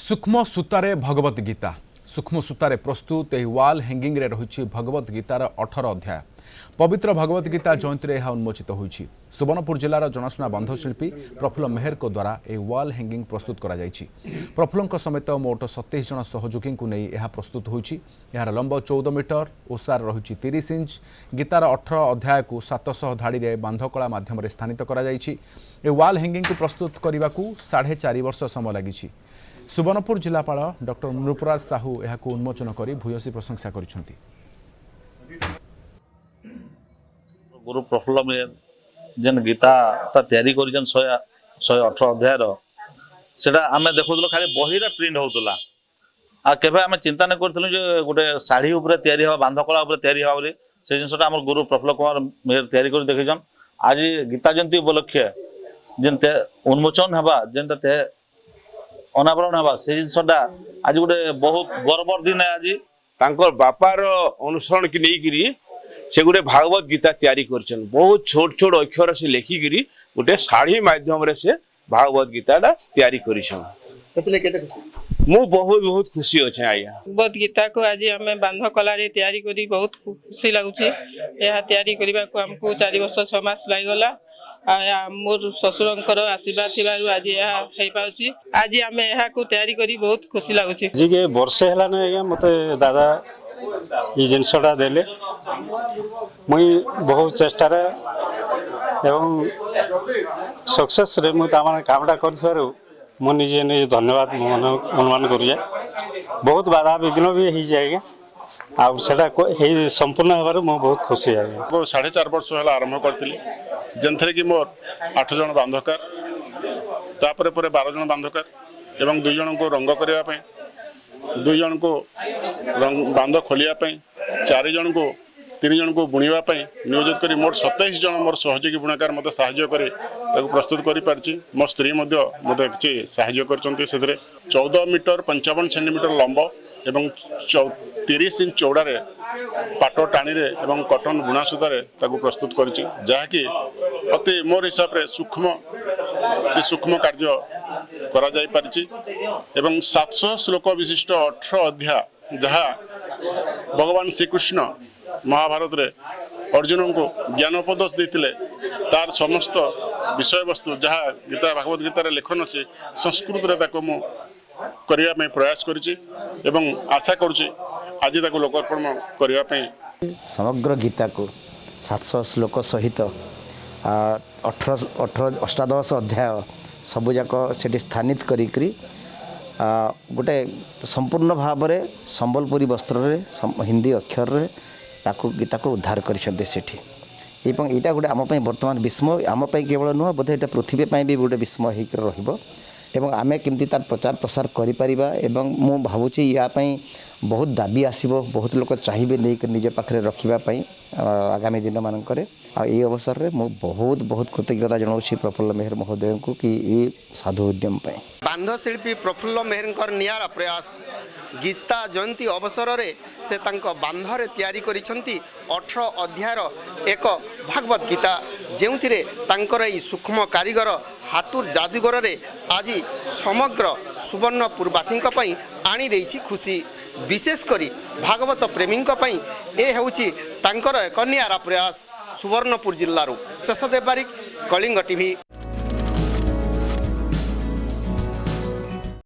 सूक्ष्म सूतारे भगवत गीता सूक्ष्म सूतारे प्रस्तुत यह वाल हैंगिंग रे रही भगवत गीतार 18 अध्याय पवित्र भगवत गीता जयंती में यह उन्मोचित होती। सुवर्णपुर जिलार जनाशुना बंधशिल्पी प्रफुल्ल मेहर को द्वारा यह वाल हैंगिंग प्रस्तुत करा जायछि। प्रफुल्ल समेत मोट 27 जन सहयोगी को नहीं यह प्रस्तुत होती। यार लंब 14 मीटर ओसार रही 30 इंच। गीतार 18 अध्याय को 700 धाड़ी में बांधकला माध्यम स्थानित करा जायछि। यह वाल हैंगिंग को प्रस्तुत करने को 4.5 वर्ष समय लगी। सुवर्णपुर जिलापाल डॉक्टर नृपराज साहू यह उन्मोचन कर भूयसी प्रशंसा करिसेंति। गुरु प्रफुल्ल मेहर जेन गीता तैयारी कर 118 अध्याय सेटा आम देखुल खाली बहीरे प्रिंट होता आ केबे आम चिंता नहीं करूँ गोटे शाढ़ी उपर तैयारी हवा बांधकला उपर तैयारी हवा से जिनसा आम गुरु प्रफुल्ल कुमार मेहर तैयारी कर देखीन। आज गीता जयंती उपलक्षे जेन उन्मोचन हवा जेन अनावरण हवा से जिनसा आज गोटे बहुत गर्वर दिन है। आज बापार अनुसरण की नहीं से गोटे भागवत गीता तैयारी करछन बहुत छोट छोट अक्षर से लेखिकी गोटे शाढ़ी माध्यम से भागवत गीता तैयारी करिछन मु बहुत खुशी अच्छे। आज्ञा भागवत गीता को आज आम बांध कला तैयारी करी बहुत खुशी लगुच। यह तैयारी करने को आमको 4 वर्ष 6 मास लगला। मोर ससुर आशीर्वाद थी आज यह पाची। आज आम यह तैयारी करी बहुत खुशी लगुच। वर्षे है मत दादा ये जिनसटा देले मुई बहुत चेष्टा सक्सेस रे मु कामटा कर निजे निजे धन्यवाद अनुमान करुए। बहुत बाधा विघ्न भी हो जाए आटा संपूर्ण होबार मु बहुत खुशी है। 4.5 वर्ष है आरंभ करी जेनथरे कि मोर 8 जन बांधकार तापर 12 जन बांधकार एवं 2 जन को रंग करने 2 जन को बांध खोलिया 4 जन को 3 जन को बुणवा नियोजित कर मोट 27 जन मोर सहयोगी बुणाकार मत साहाय्य करे प्रस्तुत कर मो स्त्री मत किसी साहाय्य कर 14 मीटर 55 सेंटीमीटर लंब एवं 30 इंच चौड़ारे पाट टाणी एवं कटन बुणा सूतार प्रस्तुत कर जहाँकि अति मोर हिसाब से सूक्ष्म कार्य करा जाई पारिछि एवं 700 श्लोक विशिष्ट 18 अध्याय जहाँ भगवान श्रीकृष्ण महाभारत रे अर्जुन को ज्ञानोपदेश देते तार समस्त विषय वस्तु जहाँ गीता भागवत गीतार लेखन अच्छे संस्कृत में करने प्रयास करी आशा करुँच आज लोकार्पण करने। समग्र गीता को 700 श्लोक सहित 18 अध्याय सबुजाक से स्थानित करी गोटे संपूर्ण भाव में संबलपुरी वस्त्र हिंदी अक्षर गीता को उद्धार करें। यहाँ गोटे आमपाई बर्तमान विस्मय आमपाई केवल नुह बोधे यहाँ पृथ्वी भी गोटे विस्मय होकर एवं आमे केमती तार प्रचार प्रसार करें। मु भावुची यापाई बहुत दाबी आसब बहुत लोग चाहिए नहीं निज पाखे रखापी आगामी दिन मानक अवसर में मु बहुत कृतज्ञता जनाऊँ प्रफुल्ल मेहर महोदय को कि ये साधु उद्यम बांधशिल्पी प्रफुल्ल मेहर नियारा प्रयास गीता जयंती अवसर में से बांधरे तैयारी करिसेंती 18 अध्यायर एक भागवत गीता जो सूक्ष्म कारीगर हाथुर जादूगर रे आज समग्र सुवर्णपुरवासी आनी देछि खुशी विशेषकर भागवत प्रेमी ए होछि तांकर एक नियारा प्रयास। सुवर्णपुर जिल्लारू शेषदेव बारिक कलिंग टीवी।